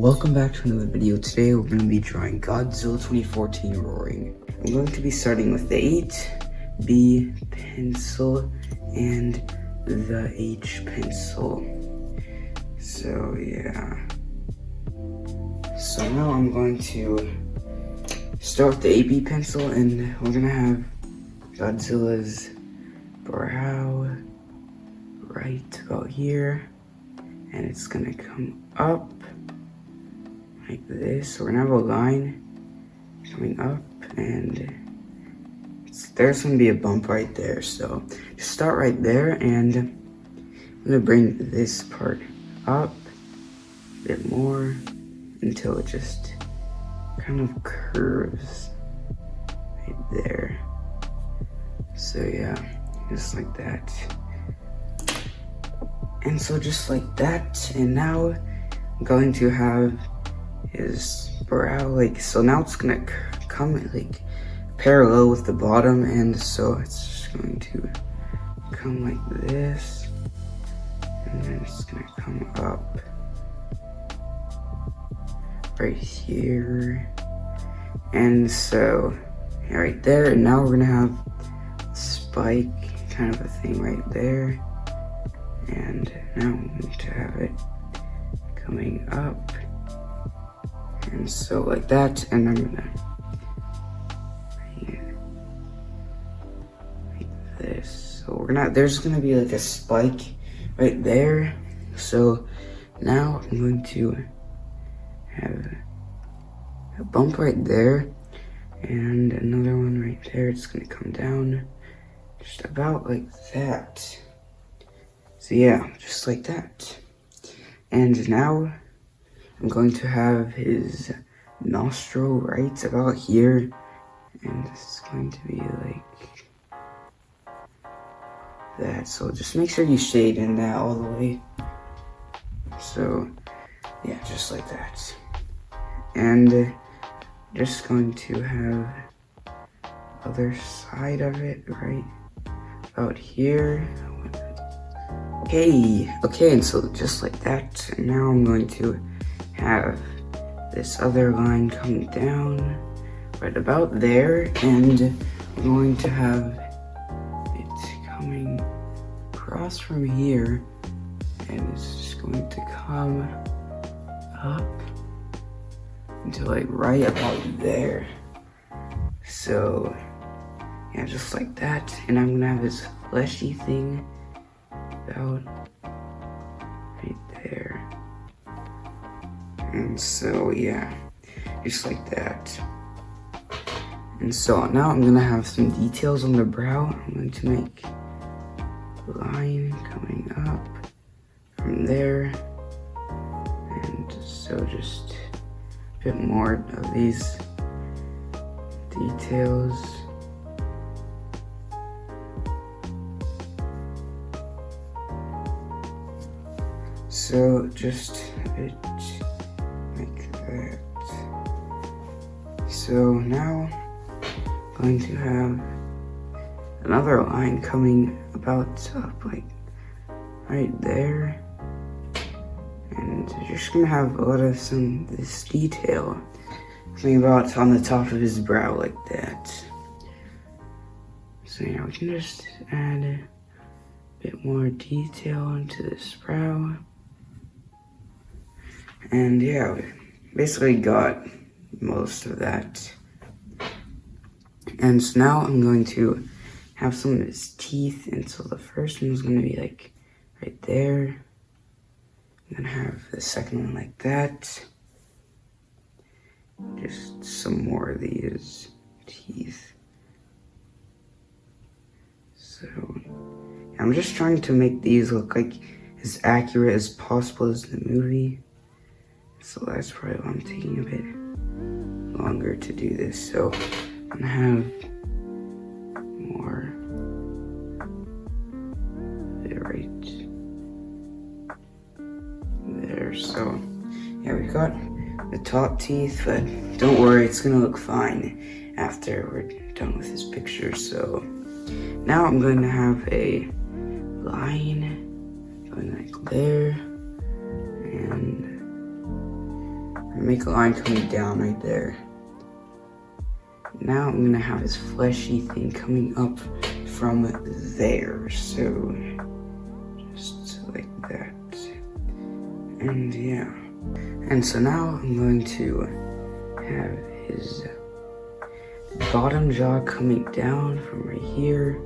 Welcome back to another video. Today we're going to be drawing Godzilla 2014 Roaring. I'm going to be starting with the 8B pencil and the H pencil. So yeah. So now I'm going to start with the 8B pencil, and we're going to have Godzilla's brow right about here, and it's going to come up like this. So we're gonna have a line coming up, and there's gonna be a bump right there. So just start right there, and I'm gonna bring this part up a bit more until it just kind of curves right there. So yeah, just like that. And so just like that, and now I'm going to have his brow, like, so now it's gonna come like parallel with the bottom, and so it's just going to come like this, and then it's gonna come up right here, and so yeah, right there. And now we're gonna have spike kind of a thing right there, and now I'm going to have it coming up. And so like that, and I'm gonna like this. So there's gonna be like a spike right there. So now I'm going to have a bump right there, and another one right there. It's gonna come down just about like that. So yeah, just like that. And now I'm going to have his nostril right about here, and this is going to be like that. So just make sure you shade in that all the way. So yeah, just like that. And just going to have other side of it right about here. Okay, and so just like that. And now I'm going to have this other line coming down right about there, and I'm going to have it coming across from here, and it's just going to come up until like right about there. So yeah, just like that. And I'm gonna have this fleshy thing about right there. And so yeah, just like that. And so now I'm gonna have some details on the brow. I'm going to make a line coming up from there, and so just a bit more of these details. So just a bit like that. So now I'm going to have another line coming about up like right there, and you're just gonna have a lot of this detail coming about on the top of his brow like that. So yeah, we can just add a bit more detail into this brow. And yeah, we basically got most of that. And so now I'm going to have some of his teeth, and so the first one is going to be like right there. I'm going to have the second one like that. Just some more of these teeth. So I'm just trying to make these look like as accurate as possible as the movie. So that's probably why I'm taking a bit longer to do this. So I'm gonna have more right there. So yeah, we got the top teeth, but don't worry, it's gonna look fine after we're done with this picture. So now I'm going to have a line going like there, and make a line coming down right there. Now I'm gonna have this fleshy thing coming up from there, so just like that. And yeah. And so now I'm going to have his bottom jaw coming down from right here,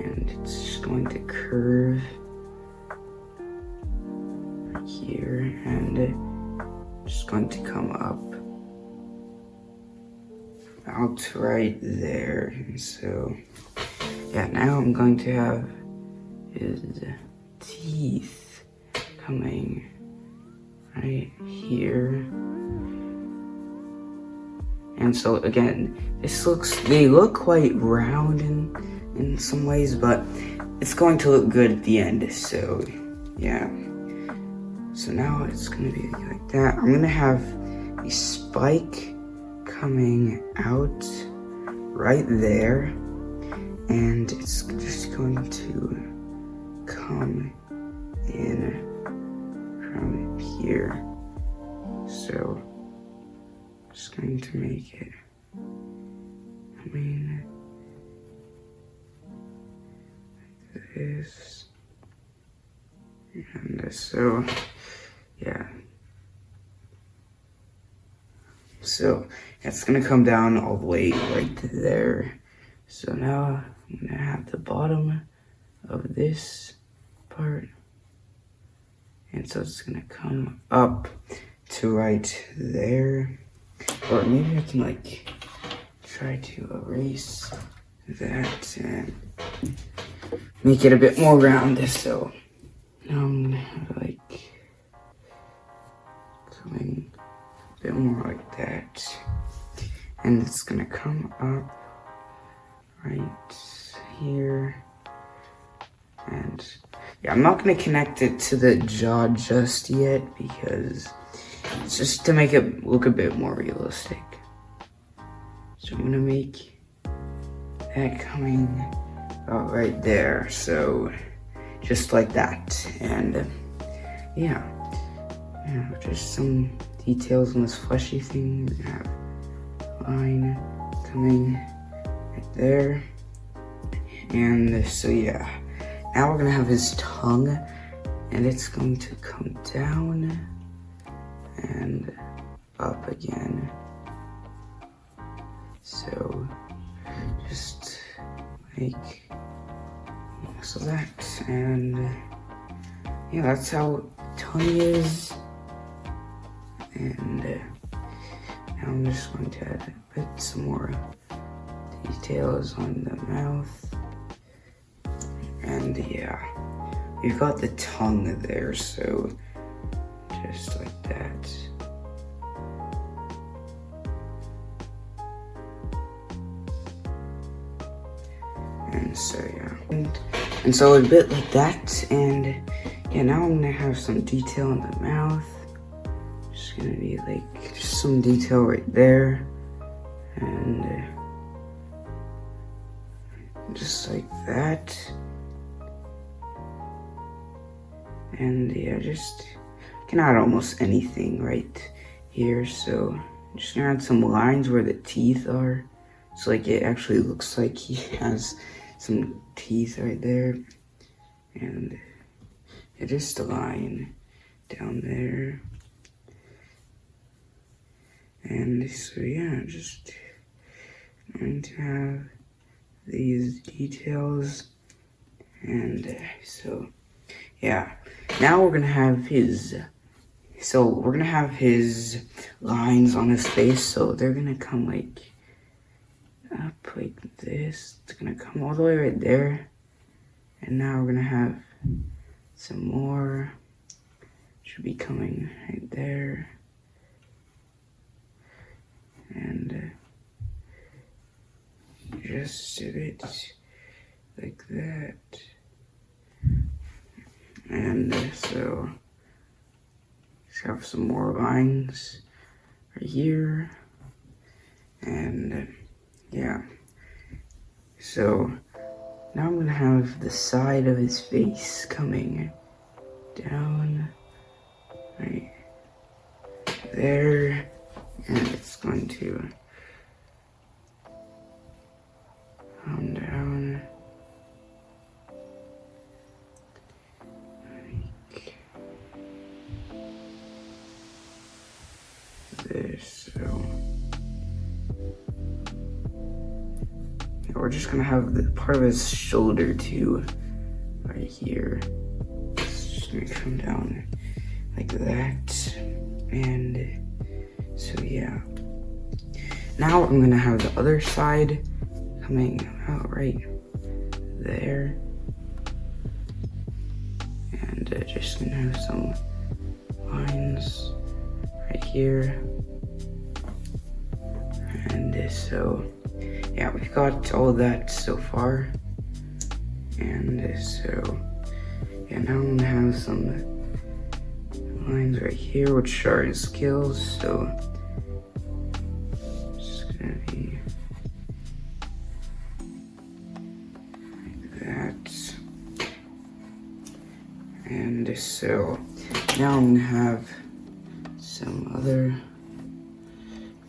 and it's just going to curve right here, and just going to come up out right there. And so yeah, now I'm going to have his teeth coming right here. And so again, they look quite round in some ways, but it's going to look good at the end. So yeah. So now it's gonna be like that. I'm gonna have a spike coming out right there, and it's just going to come in from here. So just going to make it, like this, and so yeah. So it's gonna come down all the way right there. So now I'm gonna have the bottom of this part, and so it's gonna come up to right there. Or maybe I can like try to erase that and make it a bit more rounded. So now I'm gonna have like coming a bit more like that, and it's gonna come up right here. And yeah, I'm not gonna connect it to the jaw just yet because it's just to make it look a bit more realistic. So I'm gonna make that coming out right there. So just like that. And yeah, just some details on this fleshy thing. We're gonna have a line coming right there. And so yeah, now we're gonna have his tongue, and it's going to come down and up again. So just like so that, and yeah, that's how tongue is. And now I'm just going to put some more details on the mouth. And yeah, we've got the tongue there, so just like that. And so yeah, and so a bit like that. And yeah, now I'm gonna have some detail in the mouth. Just gonna be like just some detail right there, and just like that. And yeah, just can add almost anything right here. So I'm just gonna add some lines where the teeth are, so like it actually looks like he has some teeth right there. And yeah, just a line down there. And so yeah, just going to have these details. And so yeah, now we're gonna have his lines on his face. So they're gonna come like up like this. It's gonna come all the way right there. And now we're gonna have some more, should be coming right there. And just a bit like that. And so just have some more lines right here. And yeah, so now I'm gonna have the side of his face coming down right there. to calm down. Like this. So yeah, we're just gonna have the part of his shoulder too, right here. It's just gonna come down like that. And so yeah. Now I'm gonna have the other side coming out right there. And just gonna have some lines right here. And so yeah, we've got all of that so far. And so yeah, now I'm gonna have some lines right here, which are his skills. So it's gonna be like that. And so now I'm gonna have some other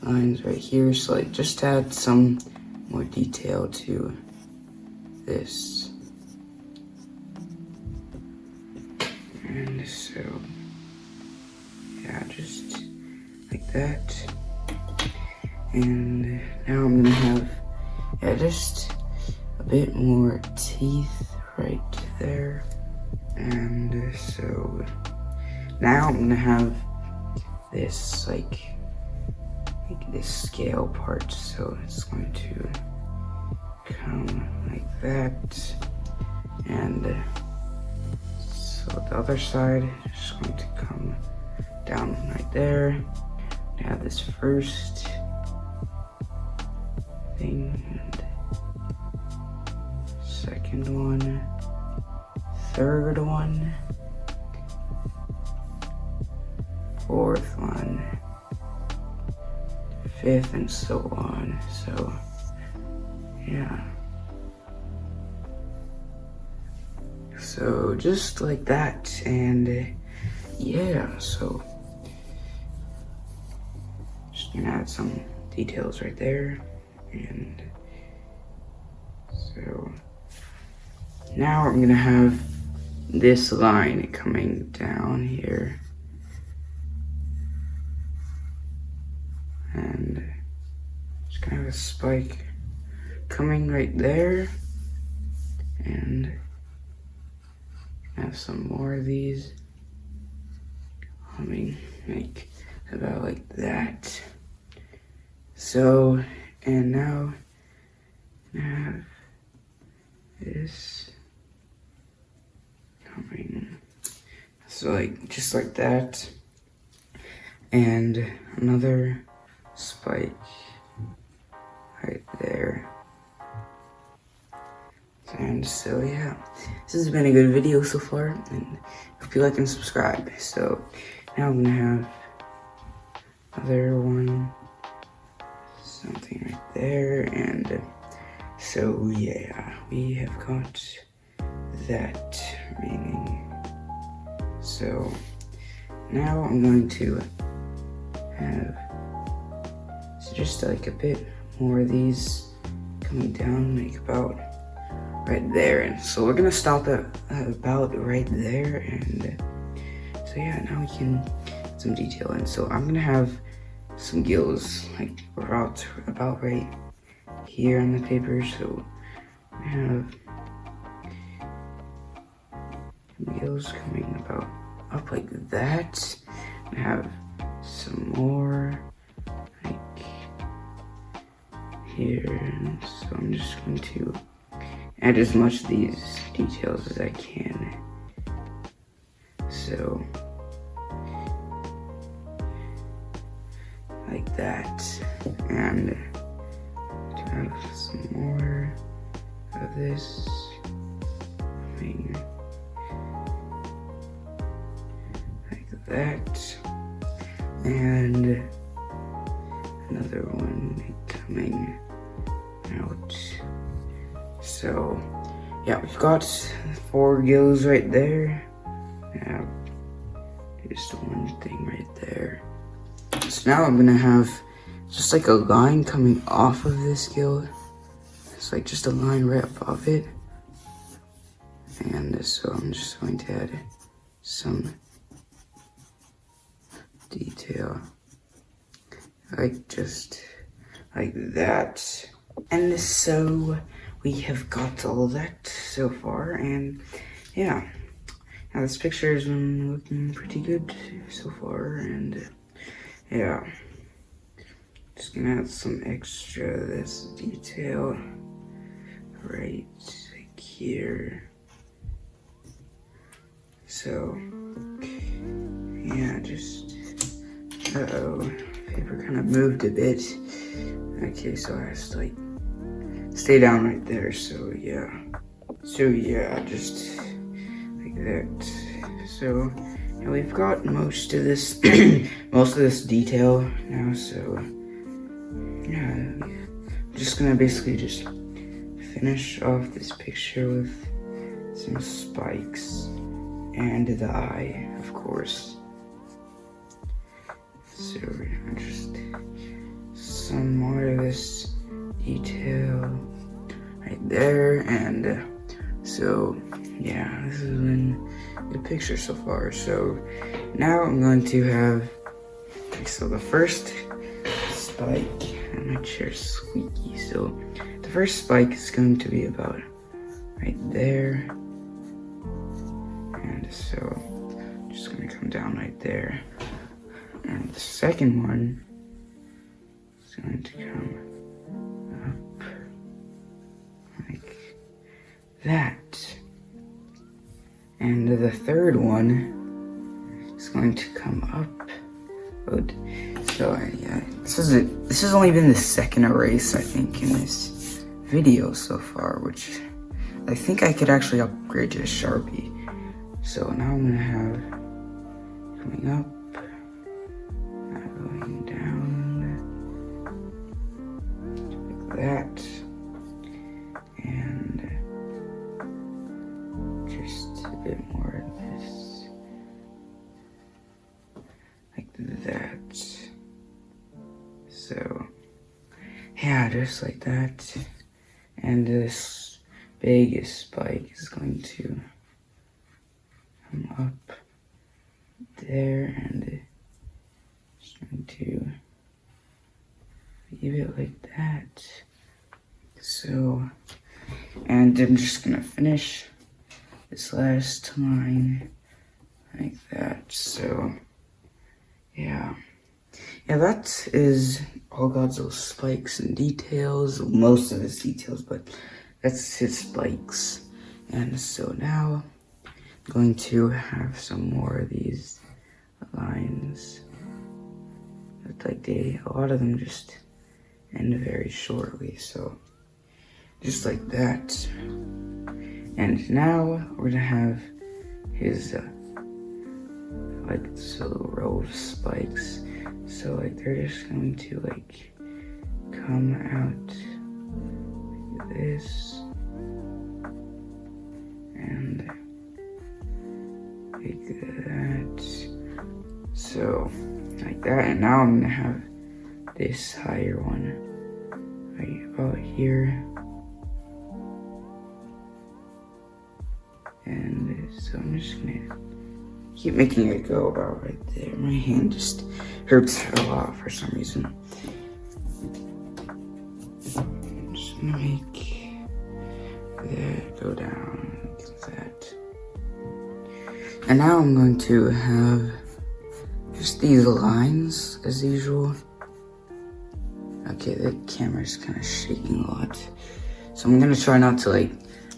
lines right here. So like just add some more detail to this. And so yeah, just like that. And now I'm gonna have, yeah, just a bit more teeth right there. And so now I'm gonna have this like this scale part. So it's going to come like that. And so the other side is going to come down right there. Now this first thing, and second one, third one, fourth one, fifth, and so on. So yeah. So just like that. And yeah, so just gonna add some details right there. And so now I'm gonna have this line coming down here. And just kind of a spike coming right there. And have some more of these coming like about like that. So, and now I have this coming, so like just like that, and another spike right there. And so yeah, this has been a good video so far, and hope you like and subscribe. So now I'm gonna have another one, something right there. And so yeah, we have got that remaining. So now I'm going to have just like a bit more of these coming down, like about right there. And so we're gonna stop at about right there. And so yeah, now we can add some detail. And so I'm gonna have some gills like about right here on the paper. So I have gills coming about up like that. I have some more like here. And so I'm just going to add as much of these details as I can. So like that. And to have some more of this coming like that. And another one coming out. So yeah, we've got 4 gills right there. Now just one thing right there. So now I'm gonna have just like a line coming off of this guild. It's like just a line right above it. And so I'm just going to add some detail, like just like that. And so we have got all that so far, and yeah, now this picture has been looking pretty good so far, and yeah, just gonna add some extra this detail right here. So yeah, just paper kind of moved a bit. Okay, so I have to like stay down right there. So yeah, just like that. So yeah, we've got most of this detail now. So yeah, I'm just gonna basically just finish off this picture with some spikes and the eye, of course. So just some more of this detail right there, and so yeah, this has been a good picture so far. So now I'm going to have, so the first spike, and my chair's squeaky, so the first spike is going to be about right there, and so I'm just gonna come down right there. And the second one is going to come up like that. And the third one is going to come up. So yeah, this has only been the second erase, I think, in this video so far, which I think I could actually upgrade to a Sharpie. So now I'm gonna have coming up, going down like that, and just a bit more of this, like that. So yeah, just like that. And this biggest spike is going to come up there, and just going to leave it like that. So, and I'm just gonna finish this last line like that. So yeah, that is all Godzilla's spikes and details, most of his details, but that's his spikes. And so now I'm going to have some more of these lines. Like a lot of them just end very shortly, so just like that. And now we're gonna have his like this little row of spikes. So like they're just going to like come out like this and like that. So like that, and now I'm gonna have this higher one right about here. And so I'm just gonna keep making it go about right there. My hand just hurts a lot for some reason. I'm just gonna make that go down like that. And now I'm going to have just these lines as usual. Okay, the camera's kind of shaking a lot, so I'm gonna try not to like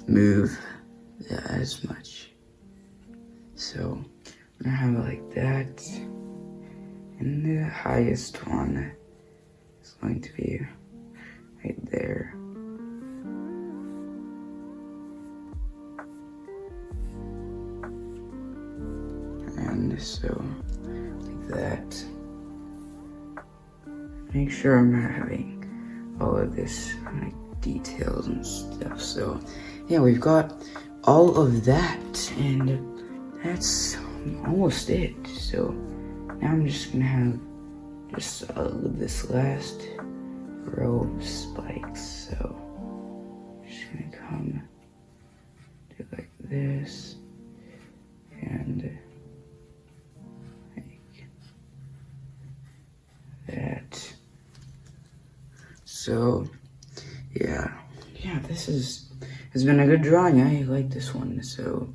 move as much. So I'm gonna have it like that, and the highest one is going to be right there. And so like that. Make sure I'm not having all of this like details and stuff. So yeah, we've got all of that, and that's almost it. So now I'm just gonna have just this last row of spikes. So just gonna come do like this and like that. So yeah, this has been a good drawing. I like this one, so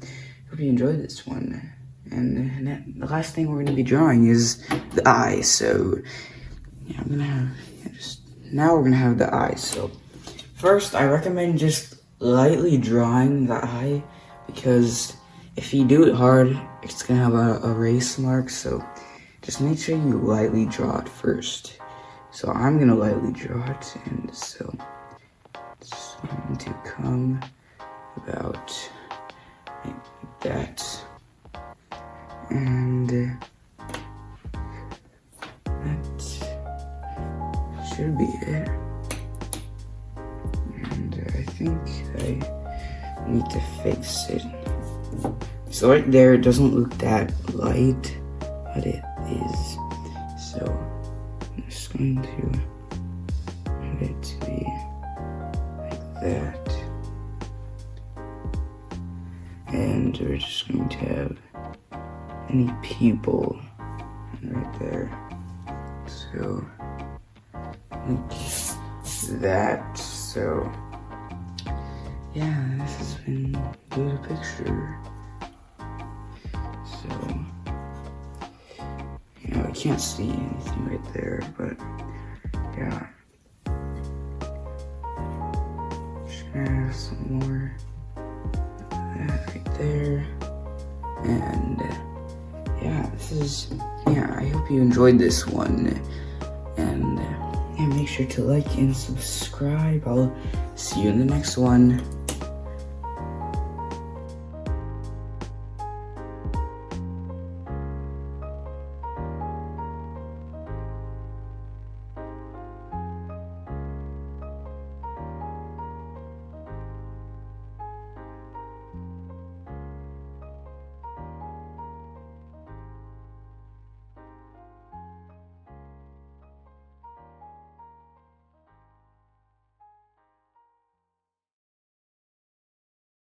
hope you enjoyed this one. And the last thing we're gonna be drawing is the eye. So yeah, I'm gonna have now we're gonna have the eye. So first, I recommend just lightly drawing the eye, because if you do it hard, it's gonna have a erase mark. So just make sure you lightly draw it first. So I'm gonna lightly draw it, and so it's going to come about like that. And that should be it. And I think I need to fix it. So right there, it doesn't look that light, but it is. So I'm just going to have it to be like that. And we're just going to have any people right there. So like that. So yeah, this has been Build a Picture. So I can't see anything right there, but yeah, just gonna have some more of that right there. And I hope you enjoyed this one, and make sure to like and subscribe. I'll see you in the next one.